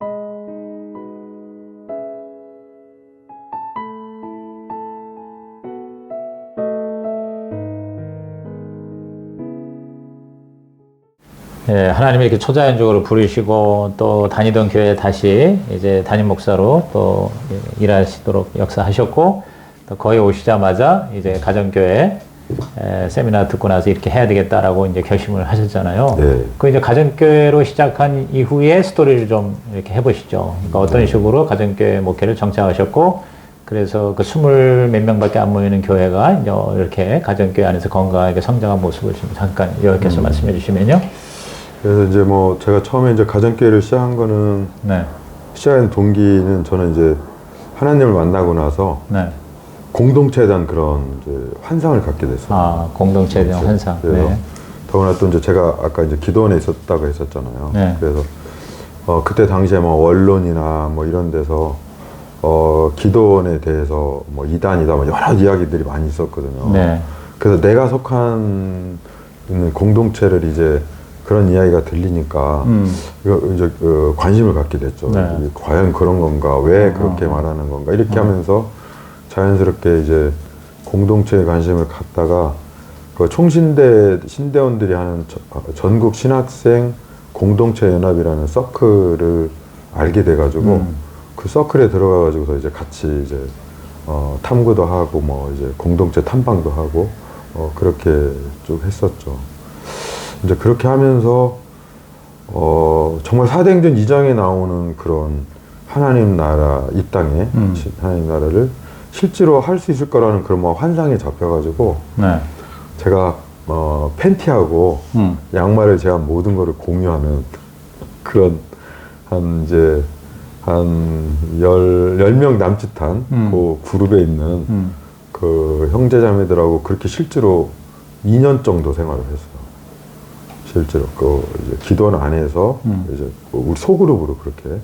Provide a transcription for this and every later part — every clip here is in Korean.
예, 하나님이 이렇게 초자연적으로 부르시고 또 다니던 교회에 다시 이제 담임 목사로 또 일하시도록 역사하셨고, 또 거의 오시자마자 이제 가정교회 세미나 듣고 나서 이렇게 해야 되겠다라고 이제 결심을 하셨잖아요. 네. 그 이제 가정교회로 시작한 이후에 스토리를 좀 이렇게 해보시죠. 그러니까 어떤 식으로 가정교회 목회를 정착하셨고, 그래서 그 20 몇 명밖에 안 모이는 교회가 이제 이렇게 가정교회 안에서 건강하게 성장한 모습을 좀 잠깐 요약해서 말씀해 주시면요. 그래서 이제 뭐 제가 처음에 이제 가정교회를 시작한 거는, 네. 시작한 동기는 저는 이제 하나님을 만나고 나서 네. 공동체에 대한 그런 이제 환상을 갖게 됐어요. 아, 공동체에 대한 환상. 그래서 네. 더구나 또 이제 제가 아까 이제 기도원에 있었다고 했었잖아요. 네. 그래서 그때 당시에 뭐 원론이나 뭐 이런 데서 기도원에 대해서 뭐 이단이다 뭐 여러 이야기들이 많이 있었거든요. 네. 그래서 내가 속한 있는 공동체를 이제 그런 이야기가 들리니까 이제 관심을 갖게 됐죠. 네. 과연 그런 건가? 왜 그렇게 말하는 건가? 이렇게 하면서 자연스럽게 이제 공동체에 관심을 갖다가 그 총신대 신대원들이 하는 전국 신학생 공동체 연합이라는 서클을 알게 돼가지고 그 서클에 들어가가지고서 이제 같이 이제 탐구도 하고 뭐 이제 공동체 탐방도 하고 그렇게 쭉 했었죠. 이제 그렇게 하면서 정말 사도행전 2장에 나오는 그런 하나님 나라 이 땅에 하나님 나라를 실제로 할 수 있을 거라는 그런 뭐 환상에 잡혀가지고 네. 제가 팬티하고 양말을 제가 모든 거를 공유하는 그런 한 이제 한 10명 남짓한 그 그룹에 있는 그 형제자매들하고 그렇게 실제로 2년 정도 생활을 했어요. 실제로 그 이제 기도원 안에서 이제 우리 소그룹으로 그렇게.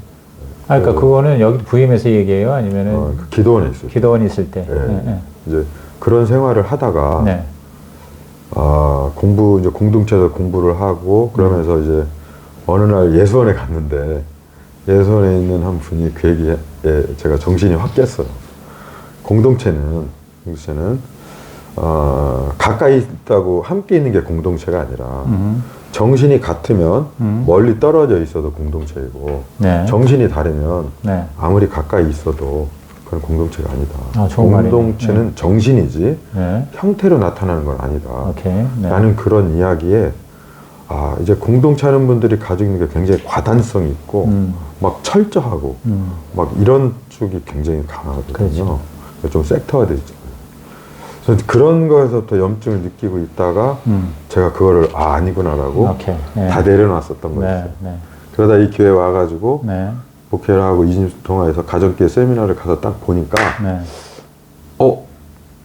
아, 그러니까 그거는 여기 부임해서 얘기해요? 아니면은 그 기도원에 있어요. 기도원이 있을 때. 네. 네. 네. 이제 그런 생활을 하다가 네. 공부 이제 공동체에서 공부를 하고 그러면서 이제 어느 날 예수원에 갔는데 예수원에 있는 한 분이 그 얘기에 제가 정신이 확 깼어요. 공동체는 가까이 있다고 함께 있는 게 공동체가 아니라 정신이 같으면 멀리 떨어져 있어도 공동체이고 네. 정신이 다르면 네. 아무리 가까이 있어도 그건 공동체가 아니다. 아, 좋은 공동체는 말이네. 네. 정신이지 네. 형태로 나타나는 건 아니다. 오케이. 네. 라는 그런 이야기에 이제 공동체 하는 분들이 가지고 있는 게 굉장히 과단성이 있고 막 철저하고 막 이런 쪽이 굉장히 강하거든요. 그렇죠. 좀 섹터화돼 있잖아요. 그래서 그런 거에서 또 염증을 느끼고 있다가 제가 그거를 아니구나라고 오케이. 네. 다 내려놨었던 거예요. 네. 네. 그러다 이 교회 와가지고 네. 목회를 하고 2주 동안에서 가정교회 세미나를 가서 딱 보니까 네.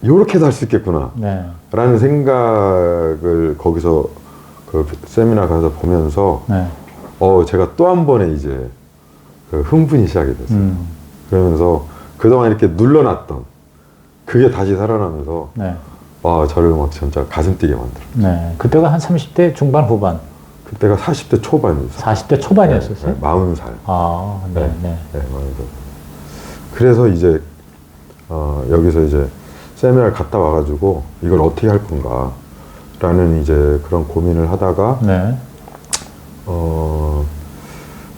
요렇게도 할 수 있겠구나 네. 라는 생각을 거기서 그 세미나 가서 보면서 네. 제가 또 한 번에 이제 그 흥분이 시작이 됐어요. 그러면서 그동안 이렇게 눌러놨던 그게 다시 살아나면서 네. 저를 막 진짜 가슴 뛰게 만들어요. 네. 그때가 한 30대 중반 후반. 그때가 40대 초반이었어요. 40대 초반이었었어요? 네, 40살. 아, 네. 네. 네, 40살. 그래서 이제 여기서 이제 세미나를 갔다 와가지고 이걸 어떻게 할 건가 라는 이제 그런 고민을 하다가 네.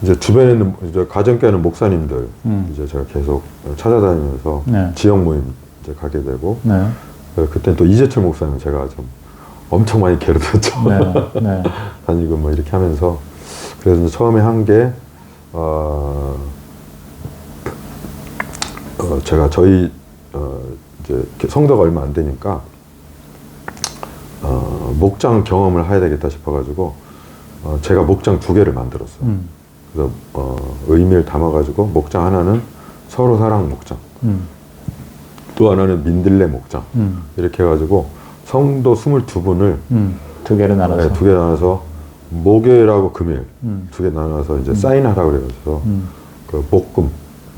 이제 주변에 있는 이제 가정교회 하는 목사님들 이제 제가 계속 찾아다니면서 네. 지역 모임 이제 가게 되고 네. 그때 또 이재철 목사님 제가 좀 엄청 많이 괴롭혔죠. 네. 네. 다니고 뭐 이렇게 하면서 그래서 처음에 한 게 제가 저희 이제 성도가 얼마 안 되니까 목장 경험을 해야 되겠다 싶어가지고 제가 목장 2개를 만들었어요. 그래서 의미를 담아가지고 목장 하나는 서로 사랑 목장, 또 하나는 민들레 목장 이렇게 해가지고 성도 22분을 2개로 나눠서. 네, 2개 나눠서 목요일하고 금요일 2개 나눠서 이제 사인하라고 그래서 그 목금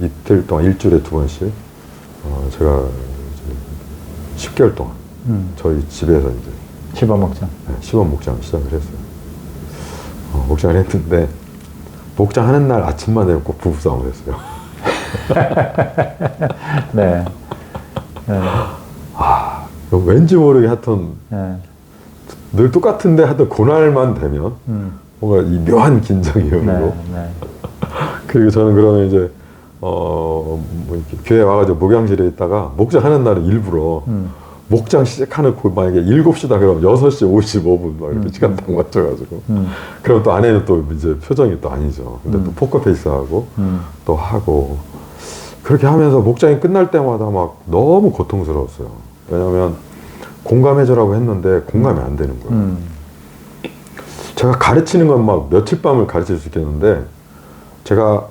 이틀 동안 일주일에 2번씩 제가 이제 10개월 동안 저희 집에서 이제 시범 목장. 시범 목장 시작을 했어요. 목장을 했는데 목장하는 날 아침만 되면 꼭 부부싸움을 했어요. 네. 네. 왠지 모르게 하여튼 네. 늘 똑같은데 하여튼 그날만 되면 뭔가 이 묘한 긴장이 오고 네. 네. 그리고 저는 그러면 이제 뭐 이렇게 교회 와가지고 목양실에 있다가 목장하는 날은 일부러 목장 시작해놓고 만약에 7시다 그러면 6시 55분 막 이렇게 시간 딱 맞춰가지고 그럼 또 아내는 또 이제 표정이 또 아니죠. 근데 또 포커페이스하고 또 하고 그렇게 하면서 목장이 끝날 때마다 막 너무 고통스러웠어요. 왜냐면 공감해주라고 했는데 공감이 안 되는 거예요. 제가 가르치는 건 막 며칠 밤을 가르칠 수 있겠는데 제가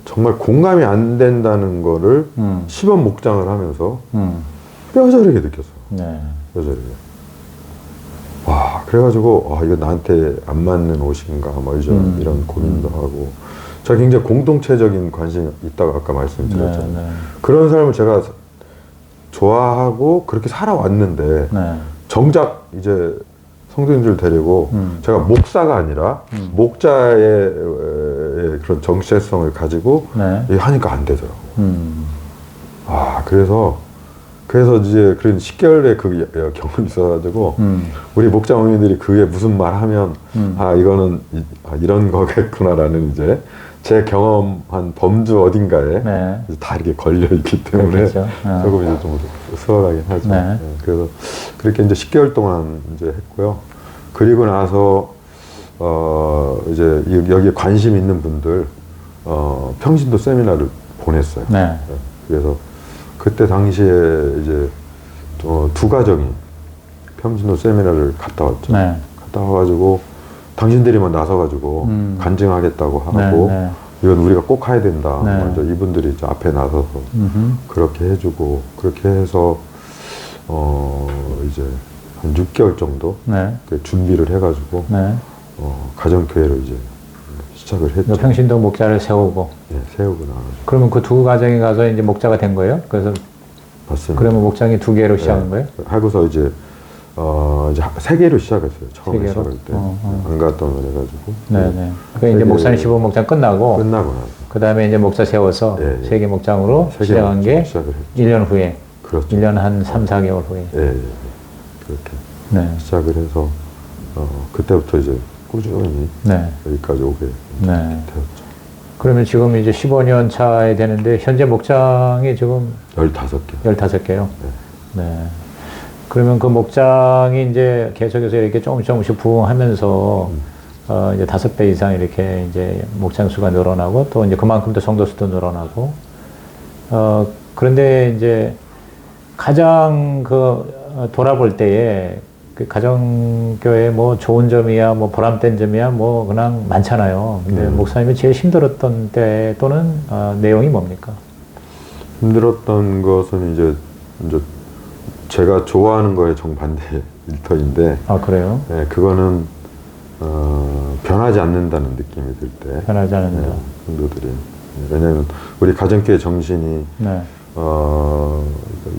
정말 공감이 안 된다는 거를 시범 목장을 하면서 뼈저리게 느꼈어요. 네. 뼈저리게. 와, 그래가지고 이거 나한테 안 맞는 옷인가 뭐 이런 고민도 하고 제가 굉장히 공동체적인 관심이 있다고 아까 말씀드렸잖아요. 네, 네. 그런 삶을 제가 좋아하고 그렇게 살아왔는데 네. 정작 이제 성도님들 데리고 제가 목사가 아니라 목자의 그런 정체성을 가지고 네. 하니까 안 되더라고요. 그래서 이제 그런 10개월의 그 경험이 있어가지고 우리 목자 어머니들이 그게 무슨 말 하면 이거는 이런 거겠구나라는 이제 제 경험한 범주 어딘가에 네. 다 이렇게 걸려 있기 때문에 그렇죠. 조금 이제 좀 수월하긴 하죠. 네. 네, 그래서 그렇게 이제 10개월 동안 이제 했고요. 그리고 나서 이제 여기에 관심 있는 분들 평신도 세미나를 보냈어요. 네. 네, 그래서 그때 당시에 이제 두 가정이 평신도 세미나를 갔다 왔죠. 네. 갔다 와가지고 당신들이만 나서가지고 간증하겠다고 하고 네. 이건 우리가 꼭 가야 된다. 네. 먼저 이분들이 이제 앞에 나서서 그렇게 해주고 그렇게 해서 이제 한 6개월 정도 네. 준비를 해가지고 네. 가정교회로 이제 시작을 했죠. 평신도 목자를 세우고. 네, 세우고 나가지고. 그러면 그 두 가정에 가서 이제 목자가 된 거예요? 그래서 맞습니다. 그러면 목장이 2개로 시작한 거예요? 하고서 이제 이제 3개로 시작했어요. 처음에 3개로? 시작할 때. 안 갔던 걸 해가지고. 네네. 그 이제 목사님 시범 목장 끝나고 끝나고 나서. 그 다음에 이제 목자 세워서 예, 예. 3개 목장으로 세 개 시작한 게 시작을 했죠. 1년 후에. 그렇죠. 1년 한 3, 4개월 후에. 예, 예. 그렇게 네. 시작을 해서 그때부터 이제 꾸준히 네. 여기까지 오게 네. 되었죠. 그러면 지금 이제 15년 차에 되는데 현재 목장이 지금 15개. 15개요? 네. 그러면 그 목장이 이제 계속해서 이렇게 조금씩 부흥하면서 이제 5배 이상 이렇게 이제 목장 수가 늘어나고 또 이제 그만큼 또 성도 수도 늘어나고 그런데 이제 가장 돌아볼 때에 그 가정교회 뭐 좋은 점이야 뭐 보람된 점이야 뭐 그냥 많잖아요. 근데 목사님이 제일 힘들었던 때 또는 내용이 뭡니까? 힘들었던 것은 이제 제가 좋아하는 거에 정반대 일터인데. 아, 그래요? 네, 그거는 변하지 않는다는 느낌이 들 때. 변하지 않는다. 성도들이. 왜냐하면 우리 가정교회 정신이 네.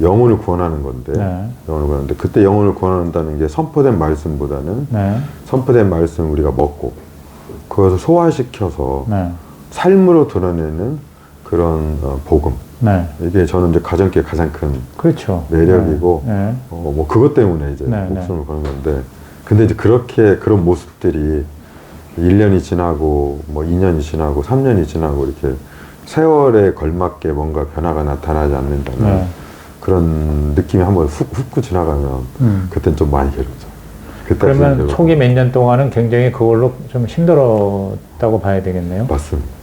영혼을 구원하는 건데, 네. 영혼을 구원하는데 그때 영혼을 구원한다는 게 선포된 말씀보다는 네. 선포된 말씀 우리가 먹고 그것을 소화시켜서 네. 삶으로 드러내는 그런 복음. 네. 이게 저는 이제 가정교회 가장 큰 그렇죠. 매력이고, 네. 뭐 그것 때문에 이제 네, 목숨을 거는 건데, 근데 이제 그런 모습들이 1년이 지나고 뭐 2년이 지나고 3년이 지나고 이렇게 세월에 걸맞게 뭔가 변화가 나타나지 않는다는 네. 그런 느낌이 한번 훅 지나가면 그때는 좀 많이 괴롭죠. 그러면 초기 몇 년 동안은 굉장히 그걸로 좀 힘들었다고 봐야 되겠네요. 맞습니다.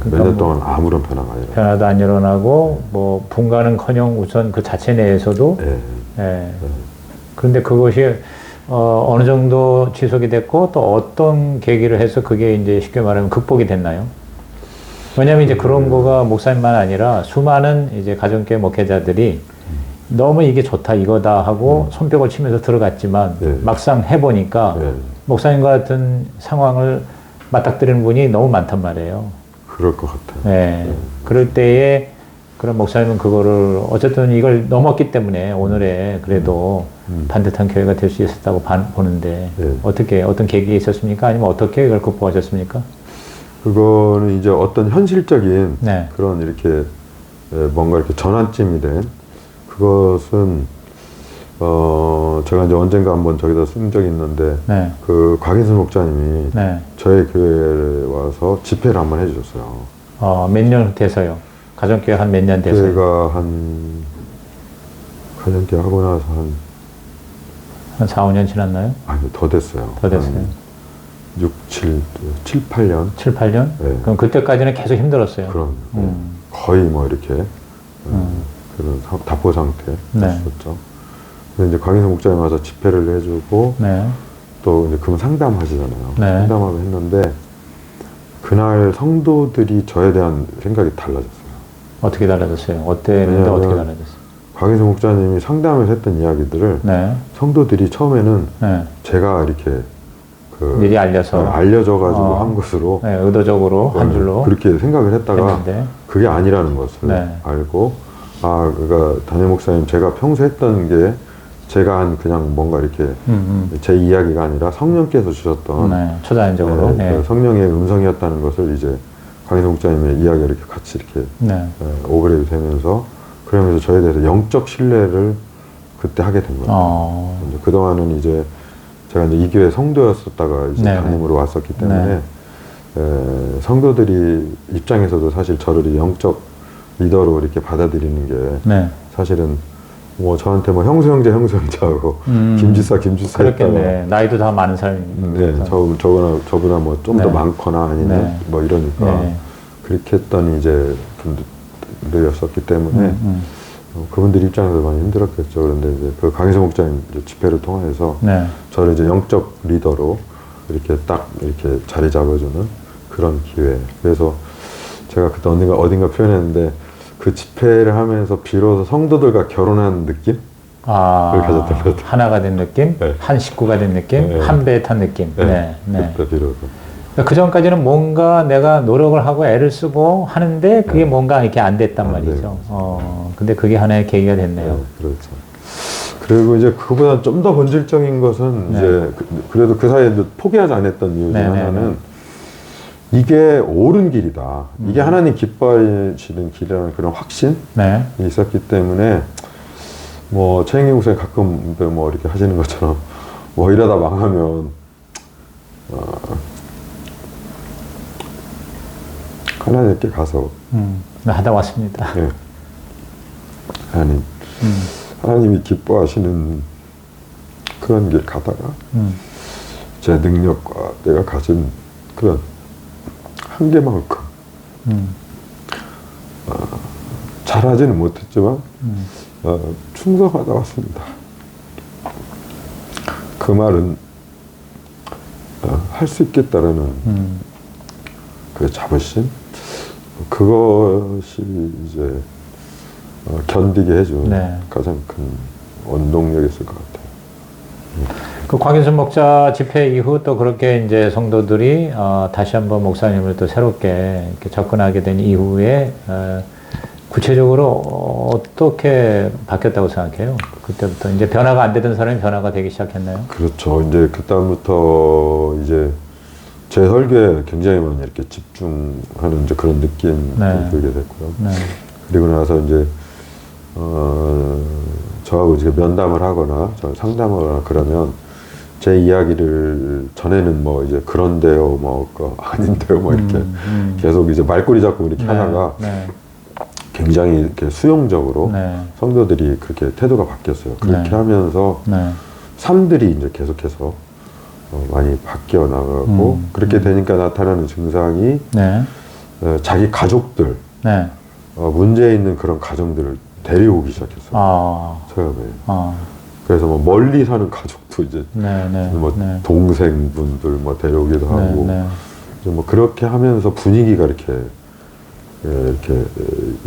그러니까 몇 년 동안 아무런 변화가 아니라. 변화도 안 일어나고 뭐 분가는커녕 우선 그 자체 내에서도 그런데 그것이 어느 정도 지속이 됐고 또 어떤 계기를 해서 그게 이제 쉽게 말하면 극복이 됐나요? 왜냐하면 이제 그런 거가 목사님만 아니라 수많은 이제 가정교회 목회자들이 너무 이게 좋다 이거다 하고 손뼉을 치면서 들어갔지만 막상 해보니까 목사님 같은 상황을 맞닥뜨리는 분이 너무 많단 말이에요. 그럴 것 같아요. 네. 그럴 때에 그런 목사님은 그거를 어쨌든 이걸 넘었기 때문에 오늘의 그래도 반듯한 교회가 될 수 있었다고 보는데 어떤 계기가 있었습니까? 아니면 어떻게 이걸 극복하셨습니까? 그거는 이제 어떤 현실적인 네. 그런 이렇게 뭔가 이렇게 전환점이 된 그것은 제가 이제 언젠가 한번 저기다 쓴 적이 있는데 네. 그 곽인순 목사님이 네. 저희 교회에 와서 집회를 한번 해주셨어요. 몇 년 돼서요? 가정교회 한 몇 년 돼서요? 제가 가정교회 하고 나서 한 4, 5년 지났나요? 아니 더 됐어요. 더 됐어요. 7, 8년? 7, 8년? 네. 그럼 그때까지는 계속 힘들었어요. 그런 거의 뭐 이렇게 그런 답보 상태였었죠. 근데 이제 곽인선 목사님 와서 집회를 해주고 네. 또 이제 그분 상담하시잖아요. 네. 상담하고 했는데 그날 성도들이 저에 대한 생각이 달라졌어요. 어떻게 달라졌어요? 어땠는데 어떻게 달라졌어요? 곽인선 목사님이 상담을 했던 이야기들을 네. 성도들이 처음에는 네. 제가 이렇게 미리 알려서 알려줘가지고 한 것으로 네, 의도적으로 한 줄로 그렇게 생각을 했다가 했는데. 그게 아니라는 것을 네. 알고 그러니까 담임 목사님 제가 평소 했던 게 제가 한 그냥 뭔가 이렇게 제 이야기가 아니라 성령께서 주셨던 네, 초자연적으로 그 성령의 음성이었다는 것을 이제 곽인선 목사님의 이야기가 이렇게 같이 이렇게 네. 오버랩이 되면서 그러면서 저에 대해서 영적 신뢰를 그때 하게 된 거예요. 이제 그동안은 이제 제가 이제 이 교회 성도였었다가 이제 네네. 담임으로 왔었기 때문에 성도들이 입장에서도 사실 저를 이제 영적 리더로 이렇게 받아들이는 게 네. 사실은 뭐 저한테 뭐 형수 형제하고 김지사 그렇겠네. 나이도 다 많은 사람이. 네, 저보다 뭐 좀 더 네. 많거나 아니면 네. 뭐 이러니까 네. 그렇게 했던 이제 분들이었었기 때문에 그분들 입장에서 많이 힘들었겠죠. 그런데 이제 그 강희석 목사님 이제 집회를 통해서 네. 저를 이제 영적 리더로 이렇게 딱 이렇게 자리 잡아주는 그런 기회. 그래서 제가 그때 어딘가 표현했는데 그 집회를 하면서 비로소 성도들과 결혼한 느낌? 그걸 가졌던 것 같아요. 하나가 된 느낌, 네. 한 식구가 된 느낌, 네. 한 배에 탄 느낌. 네. 네. 그때 비로소. 그 전까지는 뭔가 내가 노력을 하고 애를 쓰고 하는데 그게 뭔가 이렇게 안 됐단 말이죠. 근데 그게 하나의 계기가 됐네요. 네, 그렇죠. 그리고 이제 그보다 좀 더 본질적인 것은 네. 이제 그래도 그 사이에 포기하지 않았던 이유 중 네, 네, 하나는 이게 옳은 길이다. 이게 하나님 기뻐하시는 길이라는 그런 확신이 네. 있었기 때문에 뭐 최영희 목사님 가끔 뭐 이렇게 하시는 것처럼 뭐 이러다 망하면 하나님께 가서 하다 왔습니다. 네. 하나님이 기뻐하시는 그런 길 가다가 제 능력과 내가 가진 그런 한계만큼 잘하지는 못했지만 충성하다 왔습니다. 그 말은 할 수 있겠다라는 그 자부심, 그것이 이제 견디게 해준 네. 가장 큰 원동력이었을 것 같아요. 그 곽인순 목사 집회 이후 또 그렇게 이제 성도들이 다시 한번 목사님을 또 새롭게 이렇게 접근하게 된 이후에 구체적으로 어떻게 바뀌었다고 생각해요? 그때부터 이제 변화가 안 되던 사람이 변화가 되기 시작했나요? 그렇죠. 이제 그다음부터 이제 제 설교에 굉장히 많이 이렇게 집중하는 이제 그런 느낌이 네. 들게 됐고요. 네. 그리고 나서 이제 저하고 이제 면담을 하거나 상담을 하거나 그러면 제 이야기를 전에는 뭐 이제 그런데요, 뭐 아닌데요, 뭐 이렇게 계속 이제 말꼬리 잡고 이렇게 하다가 네. 굉장히 이렇게 수용적으로 네. 성도들이 그렇게 태도가 바뀌었어요. 그렇게 네. 하면서 네. 삶들이 이제 계속해서 많이 바뀌어 나가고 그렇게 되니까 나타나는 증상이 네. 자기 가족들 네. 문제 있는 그런 가정들을 데려오기 시작했어요. 처음에. 그래서 뭐 멀리 사는 가족도 이제 네. 네. 뭐 네. 동생분들 뭐 데려오기도 하고 네. 이제 뭐 그렇게 하면서 분위기가 이렇게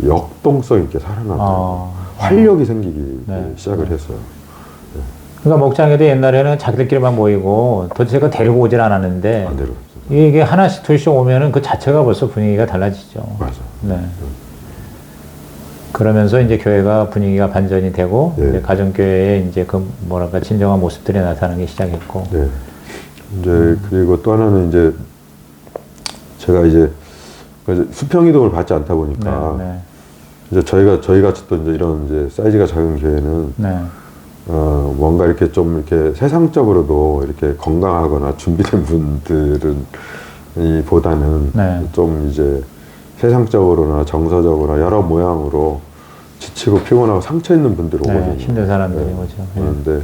역동성 있게 살아나고 활력이 생기기 네. 시작을 했어요. 그러니까 목장에도 옛날에는 자기들끼리만 모이고 도대체가 데리고 오질 않았는데 안 데려왔어요. 이게 하나씩 둘씩 오면은 그 자체가 벌써 분위기가 달라지죠. 맞아. 네. 그러면서 이제 교회가 분위기가 반전이 되고 네. 이제 가정교회에 이제 그 뭐랄까 진정한 모습들이 나타나기 시작했고. 네. 이제 그리고 또 하나는 이제 제가 이제 수평 이동을 받지 않다 보니까 네, 네. 이제 저희 같이 또 이제 이런 이제 사이즈가 작은 교회는 네. 뭔가 이렇게 좀 이렇게 세상적으로도 이렇게 건강하거나 준비된 분들은 보다는 네. 좀 이제 세상적으로나 정서적으로나 여러 모양으로 지치고 피곤하고 상처 있는 분들이 네, 오거든요. 힘든 사람들이 네. 오죠. 그런데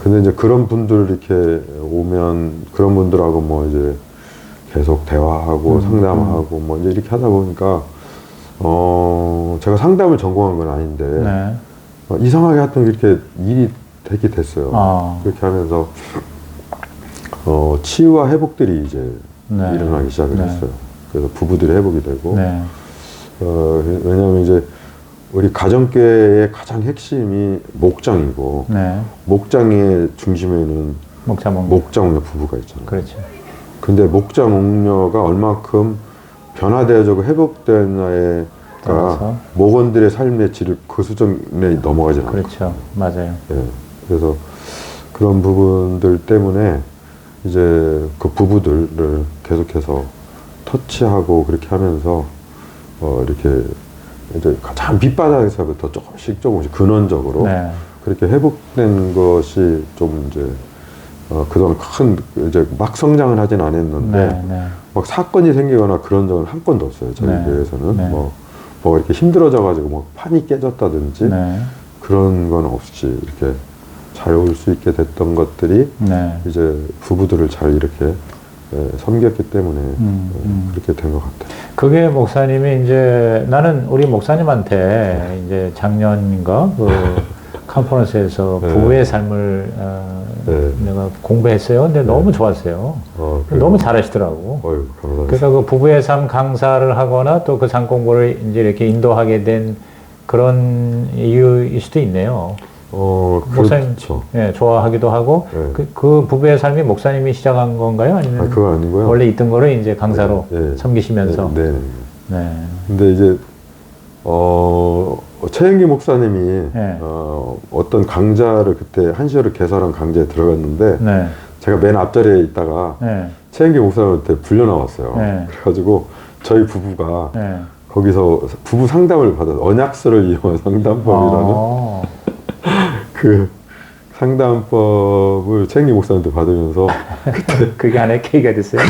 근데 이제 그런 분들 이렇게 오면 그런 분들하고 뭐 이제 계속 대화하고 상담하고 뭐 이제 이렇게 하다 보니까 제가 상담을 전공한 건 아닌데 네. 이상하게 하여튼 이렇게 일이 되게 됐어요. 아. 그렇게 하면서 치유와 회복들이 이제 네. 일어나기 시작을 네. 했어요. 그래서 부부들이 회복이 되고 네. 왜냐하면 이제 우리 가정교회의 가장 핵심이 목장이고 네. 목장의 중심에는 목자몽. 목장옥녀 부부가 있잖아요. 그렇죠. 근데 목장옥녀가 얼마큼 변화되어지고 회복되느냐가 따라서. 목원들의 삶의 질을 그 수준에 넘어가지 않아요. 그렇죠. 맞아요. 예. 그래서 그런 부분들 때문에 이제 그 부부들을 계속해서 터치하고 그렇게 하면서 이렇게 이제 가장 밑바닥에서부터 조금씩 근원적으로 네. 그렇게 회복된 것이 좀 이제 그동안 큰 이제 막 성장을 하진 않았는데 네. 네. 막 사건이 생기거나 그런 적은 한 건도 없어요. 저희 네. 교회에서는 네. 뭐 이렇게 힘들어져가지고 뭐 판이 깨졌다든지 네. 그런 건 없이 이렇게 잘 올 수 있게 됐던 것들이 네. 이제 부부들을 잘 이렇게 섬겼기 때문에 그렇게 된 것 같아요. 그게 목사님이 이제 나는 우리 목사님한테 이제 작년인가 그 컨퍼런스에서 네. 부부의 삶을 네. 내가 공부했어요. 근데 너무 좋았어요. 그래요? 너무 잘하시더라고. 어휴, 감사합니다. 그러니까 그 부부의 삶 강사를 하거나 또 그 삶 공부를 이제 이렇게 인도하게 된 그런 이유일 수도 있네요. 목사님 그렇죠. 예, 좋아하기도 하고 네. 그 부부의 삶이 목사님이 시작한 건가요? 아니면 그거 아니고요. 원래 있던 거를 이제 강사로 네. 섬기시면서 네. 네. 근데 이제 최영기 목사님이 네. 어떤 강좌를 그때 한시호를 개설한 강좌에 들어갔는데 네. 제가 맨 앞자리에 있다가 네. 최영기 목사님한테 불려 나왔어요. 네. 그래가지고 저희 부부가 네. 거기서 부부 상담을 받아서 언약서를 이용한 상담법이라는 그 상담법을 최영기 목사님한테 받으면서 그게 하나의 계기가 됐어요.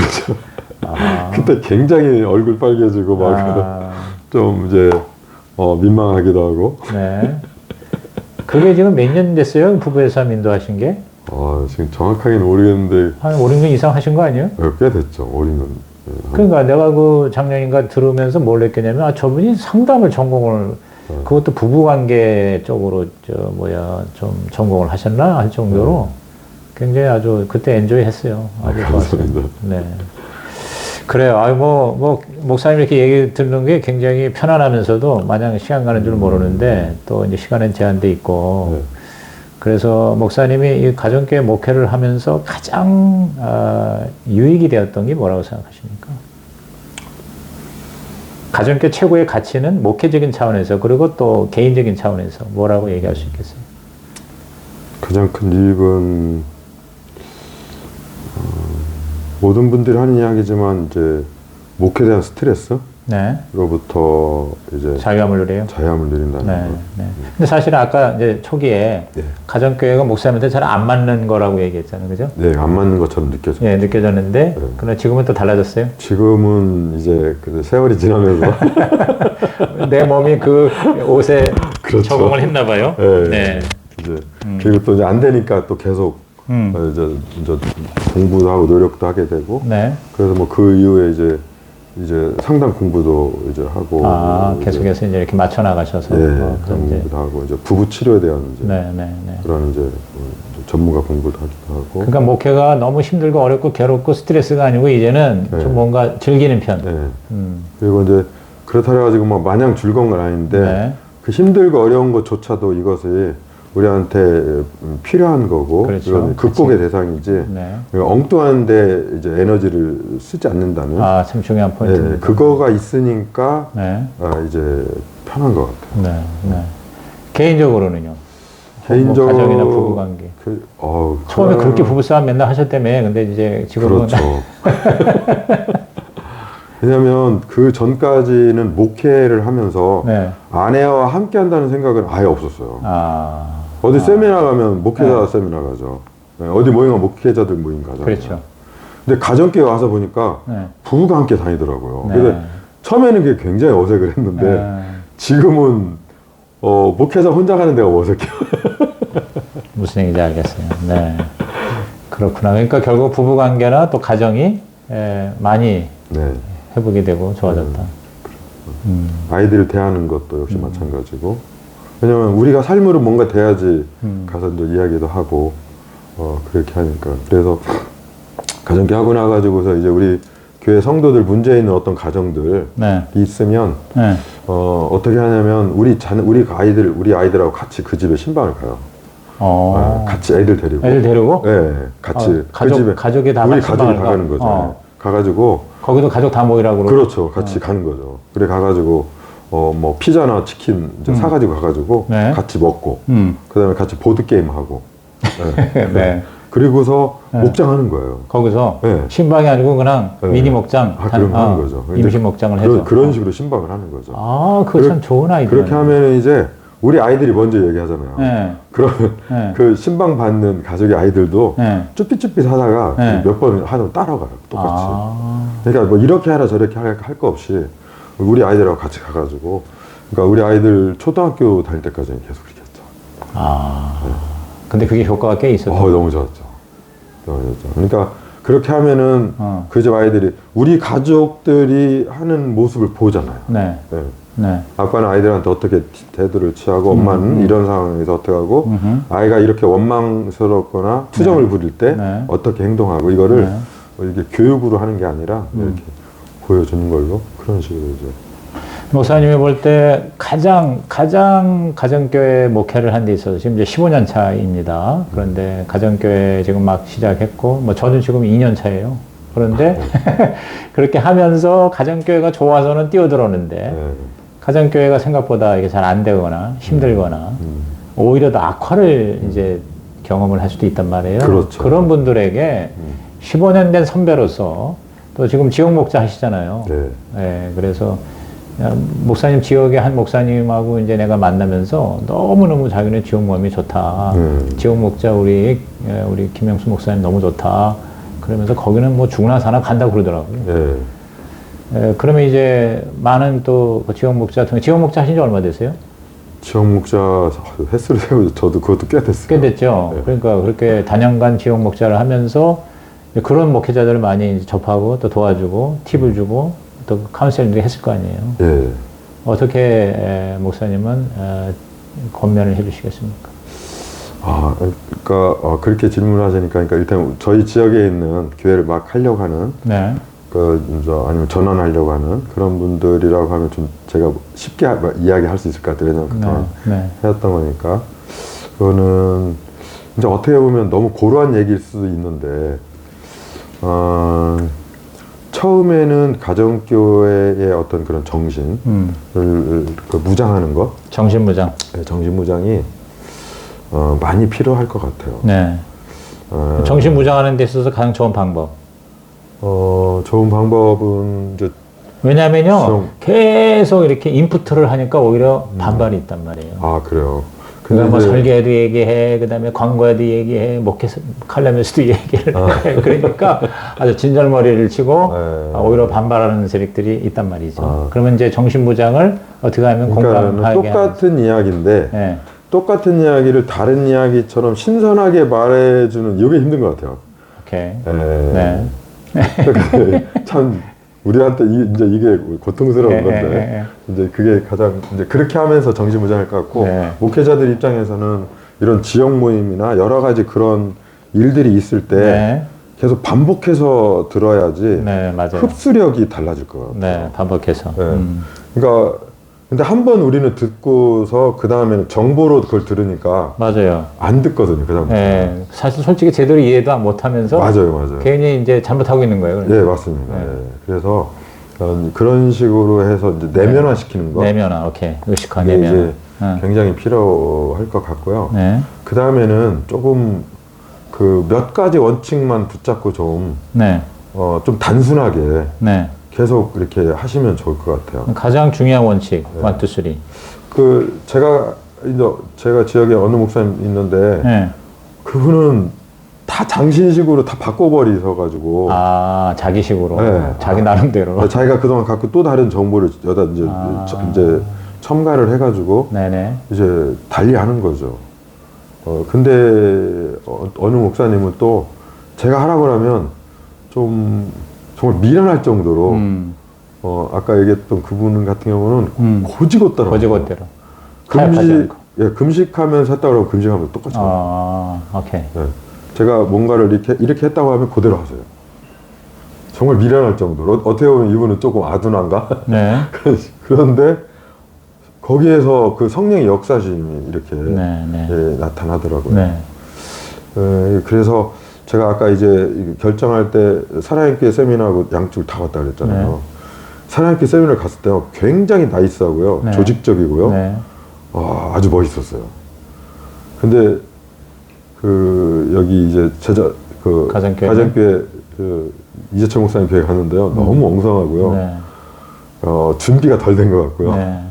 그때 굉장히 얼굴 빨개지고 막 좀 이제 민망하기도 하고. 네. 그게 지금 몇 년 됐어요? 부부의 삶 인도하신 게? 지금 정확하게는 모르겠는데 한 5, 6년 이상 하신 거 아니에요? 꽤 됐죠. 5, 6년. 그러니까 내가 그 작년인가 들으면서 뭘 느꼈냐면 저분이 상담을 전공을 그것도 부부관계 쪽으로 좀 전공을 하셨나 할 정도로 굉장히 아주 그때 엔조이 했어요. 아주 좋았어요. 네. 그래요. 목사님 이렇게 얘기 듣는 게 굉장히 편안하면서도 마냥 시간 가는 줄 모르는데 또 이제 시간은 제한돼 있고 네. 그래서 목사님이 이 가정교회 목회를 하면서 가장 유익이 되었던 게 뭐라고 생각하십니까? 가정교회 최고의 가치는 목회적인 차원에서 그리고 또 개인적인 차원에서 뭐라고 얘기할 수 있겠어요? 가장 큰 유익은 모든 분들이 하는 이야기지만 이제 목회에 대한 스트레스로부터 이제 자유함을 누려요. 자유함을 누린다는 네, 거. 네. 근데 사실은 아까 이제 초기에 네. 가정교회가 목사님한테 잘 안 맞는 거라고 얘기했잖아요, 그죠? 네, 안 맞는 것처럼 느껴져요. 예, 느껴졌는데, 네. 그러나 지금은 또 달라졌어요. 지금은 이제 그 세월이 지나면서 내 몸이 그 옷에 그렇죠. 적응을 했나 봐요. 네. 이제 그리고 또 이제 안 되니까 또 계속 이제 공부도 하고 노력도 하게 되고. 네. 그래서 뭐 그 이후에 이제 상담 공부도 이제 하고. 계속해서 이제 이렇게 맞춰 나가셔서. 네, 그런 공부도 하고 이제 부부 치료에 대한 이제 네. 그런 이제 전문가 공부도 하기도 하고. 그러니까 목회가 너무 힘들고 어렵고 괴롭고 스트레스가 아니고 이제는 네. 좀 뭔가 즐기는 편. 네. 그리고 이제 그렇다 해가지고 막 마냥 즐거운 건 아닌데 네. 그 힘들고 어려운 것조차도 이것이 우리한테 필요한 거고 그렇죠. 이건 극복의 대상이지 네. 엉뚱한데 이제 에너지를 쓰지 않는다는 참 중요한 포인트입니다. 네, 그거가 있으니까 네. 이제 편한 것 같아요. 네. 개인적으로는요? 개인적으로 가정이나 부부 관계. 처음에 그렇게 부부싸움 맨날 하셨다며. 근데 이제 지금은 그렇죠. 왜냐면 그 전까지는 목회를 하면서 네. 아내와 함께 한다는 생각은 아예 없었어요. 아. 어디 세미나 가면 목회자 세미나 가죠. 네, 어디 모임은 목회자들 모임 가잖아요. 그렇죠. 근데 가정교회 와서 보니까 네. 부부가 함께 다니더라고요. 네. 근데 처음에는 그게 굉장히 어색을 했는데 네. 지금은 목회자 혼자 가는 데가 어색해요. 무슨 얘기인지 알겠어요. 네. 그렇구나. 그러니까 결국 부부 관계나 또 가정이 많이 네. 회복이 되고 좋아졌다. 아이들을 대하는 것도 역시 마찬가지고. 왜냐면 우리가 삶으로 뭔가 돼야지 가서 이제 이야기도 하고 그렇게 하니까. 그래서 가정교 하고 나가지고서 이제 우리 교회 성도들 문제 있는 어떤 가정들 네. 있으면 네. 어떻게 하냐면 우리 아이들하고 같이 그 집에 신방을 가요. 같이 애들 데리고. 애들 데리고? 네, 같이 그 집에 가족이 다 우리 같이 가족이 다 신방을 가는 거죠. 가가지고 거기도 가족 다 모이라고 그러고. 그렇죠. 같이 가는 거죠. 그래 가가지고 뭐 피자나 치킨 이제 사가지고 가가지고 네. 같이 먹고 그다음에 같이 보드 게임 하고. 네. 네. 그리고서 네. 목장하는 거예요. 거기서 네. 신방이 아니고 그냥 네. 미니 목장. 그런 거 하는 거죠. 임시 목장을 해서. 그런 식으로 신방을 하는 거죠. 그거 참 좋은 아이디어. 그렇게 하면 이제 우리 아이들이 먼저 얘기하잖아요. 네. 그러면 네. 그 신방 받는 가족의 아이들도 네. 쭈삣쭈삣 하다가 네. 몇 번 하다 따라가요. 똑같이. 아. 그러니까 뭐 이렇게 하라 저렇게 할 거 없이 우리 아이들하고 같이 가가지고 그러니까 우리 아이들 초등학교 다닐 때까지는 계속 그렇게 했죠. 근데 그게 효과가 꽤 있었죠. 너무 좋았죠. 너무 좋았죠. 그러니까 그렇게 하면은 그 집 아이들이 우리 가족들이 하는 모습을 보잖아요. 네. 네. 네. 아빠는 아이들한테 어떻게 태도를 취하고 엄마는 이런 상황에서 어떻게 하고 아이가 이렇게 원망스럽거나 투정을 부릴 때 네. 어떻게 행동하고 이거를 네. 이게 교육으로 하는 게 아니라 이렇게 보여주는 걸로 그런 식으로 이제 목사님이 볼 때 가장 가정교회 목회를 한 데 있어서 지금 이제 15년 차입니다. 그런데 가정교회 지금 막 시작했고 뭐 저는 지금 2년 차예요. 그런데 그렇게 하면서 가정교회가 좋아서는 뛰어들었는데 네. 가정교회가 생각보다 이게 잘 안 되거나 힘들거나 오히려 더 악화를 이제 경험을 할 수도 있단 말이에요. 그렇죠. 그런 분들에게 15년 된 선배로서 또 지금 지역 목자 하시잖아요. 네. 네, 그래서 목사님 지역의 한 목사님하고 이제 내가 만나면서 너무너무 자기네 지역 모임이 좋다. 지역 목자 우리 김영수 목사님 너무 좋다. 그러면서 거기는 뭐 죽나 사나 간다고 그러더라고요. 네. 그러면 이제 많은 또 지역 목자 하신 지 얼마 되세요? 지역 목자 횟수를 세우죠. 저도 그것도 꽤 됐어요. 꽤 됐죠. 네. 그러니까 그렇게 다년간 지역 목자를 하면서 그런 목회자들을 많이 접하고 또 도와주고 팁을 주고 또 카운셀링도 했을 거 아니에요. 예. 어떻게 목사님은 권면을 해주시겠습니까? 그러니까 그렇게 질문하시니까 그러니까 일단 저희 지역에 있는 교회를 막 하려고 하는 네. 아니면 전환하려고 하는 그런 분들이라고 하면 좀 제가 쉽게 이야기할 수 있을 것 같아요. 왜냐면 그동안 해왔던 거니까. 그거는 이제 어떻게 보면 너무 고루한 얘기일 수도 있는데, 처음에는 가정교회의 어떤 그런 정신을 무장하는 것. 정신무장. 네, 정신무장이 많이 필요할 것 같아요. 네. 정신무장하는 데 있어서 가장 좋은 방법. 좋은 방법은 이제 왜냐면요, 계속 이렇게 인풋을 하니까 오히려 반발이 있단 말이에요. 그래요. 그러니까 뭐 설계에도 얘기해, 그 다음에 광고에도 얘기해, 목회 칼럼에서도 얘기를 해. 그러니까 아주 진절머리를 치고 오히려 반발하는 세력들이 있단 말이죠. 그러면 이제 정신무장을 어떻게 하면 공감하게 똑같은 이야기인데 네. 똑같은 이야기를 다른 이야기처럼 신선하게 말해주는 이게 힘든 것 같아요. 오케이. 네. 참 우리한테 이제 이게 고통스러운 건데 이제 그게 가장 이제 그렇게 하면서 정신무장할 것 같고 목회자들 입장에서는 이런 지역 모임이나 여러 가지 그런 일들이 있을 때 계속 반복해서 들어야지 흡수력이 달라질 것 같아요. 네, 반복해서. 그러니까 근데 한 번 우리는 듣고서 그 다음에는 정보로 그걸 들으니까 맞아요. 안 듣거든요. 그 다음에. 네, 사실 솔직히 제대로 이해도 못하면서 맞아요. 괜히 이제 잘못하고 있는 거예요. 네, 맞습니다. 그래서 그런 식으로 해서 이제 내면화 시키는 거. 내면화, 오케이. 의식화, 내면화. 이제 굉장히 필요할 것 같고요. 그 다음에는 조금 그 몇 가지 원칙만 붙잡고 좀 단순하게 계속 이렇게 하시면 좋을 것 같아요. 가장 중요한 원칙, 네. 1, 2, 3. 그 제가 지역에 어느 목사님 있는데 네. 그분은 다 장신식으로 다 바꿔버리셔 가지고 아, 자기식으로. 네. 자기 나름대로. 자기가 그동안 갖고 또 다른 정보를 여기다 이제 첨가를 해가지고 네네. 이제 달리하는 거죠. 근데 어느 목사님은 또 제가 하라고 하면 좀 정말 미련할 정도로 아까 얘기했던 그분 같은 경우는 고지곳대로 거지것대로. 타협하지 않고. 금식하면서 했다 그러면 금식하면 똑같이 해요. 아, 오케이. 네. 제가 뭔가를 이렇게 했다고 하면 그대로 하세요. 정말 미련할 정도로. 어떻게 보면 이분은 조금 아둔한가? 네. 그런데 거기에서 그 성령의 역사심이 이렇게 네. 예, 나타나더라고요. 네. 그래서 제가 아까 이제 결정할 때 사랑의 세미나하고 양쪽을 다 왔다 그랬잖아요. 네. 사랑의 세미나를 갔을 때 굉장히 나이스하고요. 네. 조직적이고요. 네. 아주 멋있었어요. 근데 여기 이제 가정교회 이재철 목사님 교회 갔는데요. 너무 엉성하고요. 네. 준비가 덜 된 것 같고요. 네.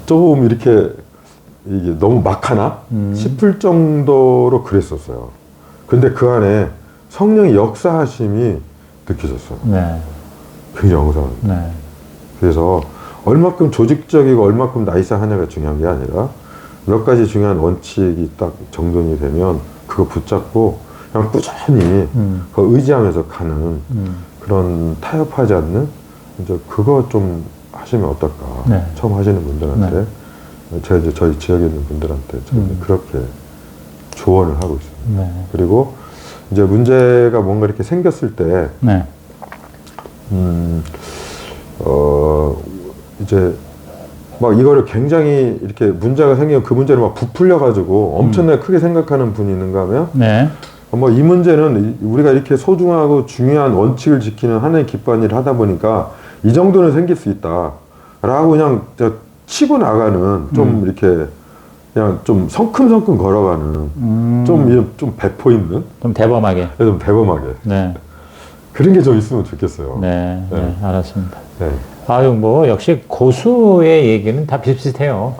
좀 이렇게 이게 너무 막하나 싶을 정도로 그랬었어요. 근데 그 안에 성령의 역사하심이 느껴졌어요. 네. 굉장히 엉성한. 네. 그래서 얼마큼 조직적이고 얼마큼 나이스하냐가 중요한 게 아니라 몇 가지 중요한 원칙이 딱 정돈이 되면 그거 붙잡고 그냥 꾸준히 그거 의지하면서 가는 그런 타협하지 않는 이제 그거 좀 하시면 어떨까. 네. 처음 하시는 분들한테 제가 이제 저희 지역에 있는 분들한테 저는 그렇게 조언을 하고 있습니다. 네. 그리고 이제 문제가 뭔가 이렇게 생겼을 때 네. 이제 막 이거를 굉장히 이렇게 문제가 생기면 그 문제를 막 부풀려가지고 엄청나게 크게 생각하는 분이 있는가 하면 네. 뭐 이 문제는 우리가 이렇게 소중하고 중요한 원칙을 지키는 하나의 기뻐한 일을 하다 보니까 이 정도는 생길 수 있다 라고 그냥 치고 나가는 좀 이렇게 그냥 좀 성큼성큼 걸어가는 좀 배포 있는 좀 대범하게. 좀 대범하게 네. 그런 게 좀 있으면 좋겠어요. 네. 네. 네. 알았습니다. 네. 아유, 뭐, 역시 고수의 얘기는 다 비슷비슷해요.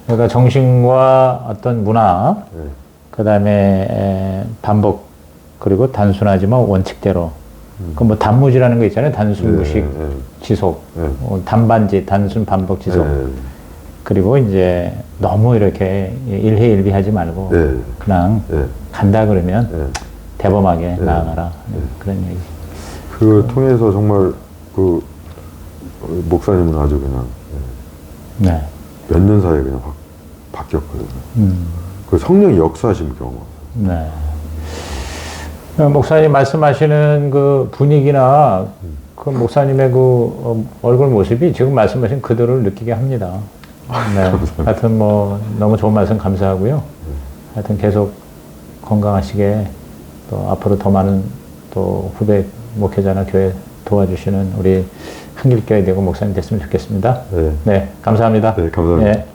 그러니까 정신과 어떤 문화, 네. 그 다음에 반복, 그리고 단순하지만 원칙대로. 그 뭐 단무지라는 거 있잖아요. 단순, 무식, 지속. 네. 단반지, 단순, 반복, 지속. 네. 그리고 이제 너무 이렇게 일희일비하지 말고 네. 그냥 네. 간다 그러면 네. 대범하게 나아가라. 그런 얘기. 그걸 통해서 정말 그 목사님은 아주 그냥 네. 몇 년 사이에 그냥 확 바뀌었거든요. 그 성령의 역사하심 경우. 네. 목사님 말씀하시는 그 분위기나 그 목사님의 그 얼굴 모습이 지금 말씀하신 그대로를 느끼게 합니다. 네. 하여튼 뭐 너무 좋은 말씀 감사하고요. 하여튼 계속 건강하시게 또 앞으로 더 많은 또 후배 목회자나 교회 도와주시는 우리 한길교회 대구 목사님 됐으면 좋겠습니다. 네. 네. 감사합니다. 네, 감사합니다. 네.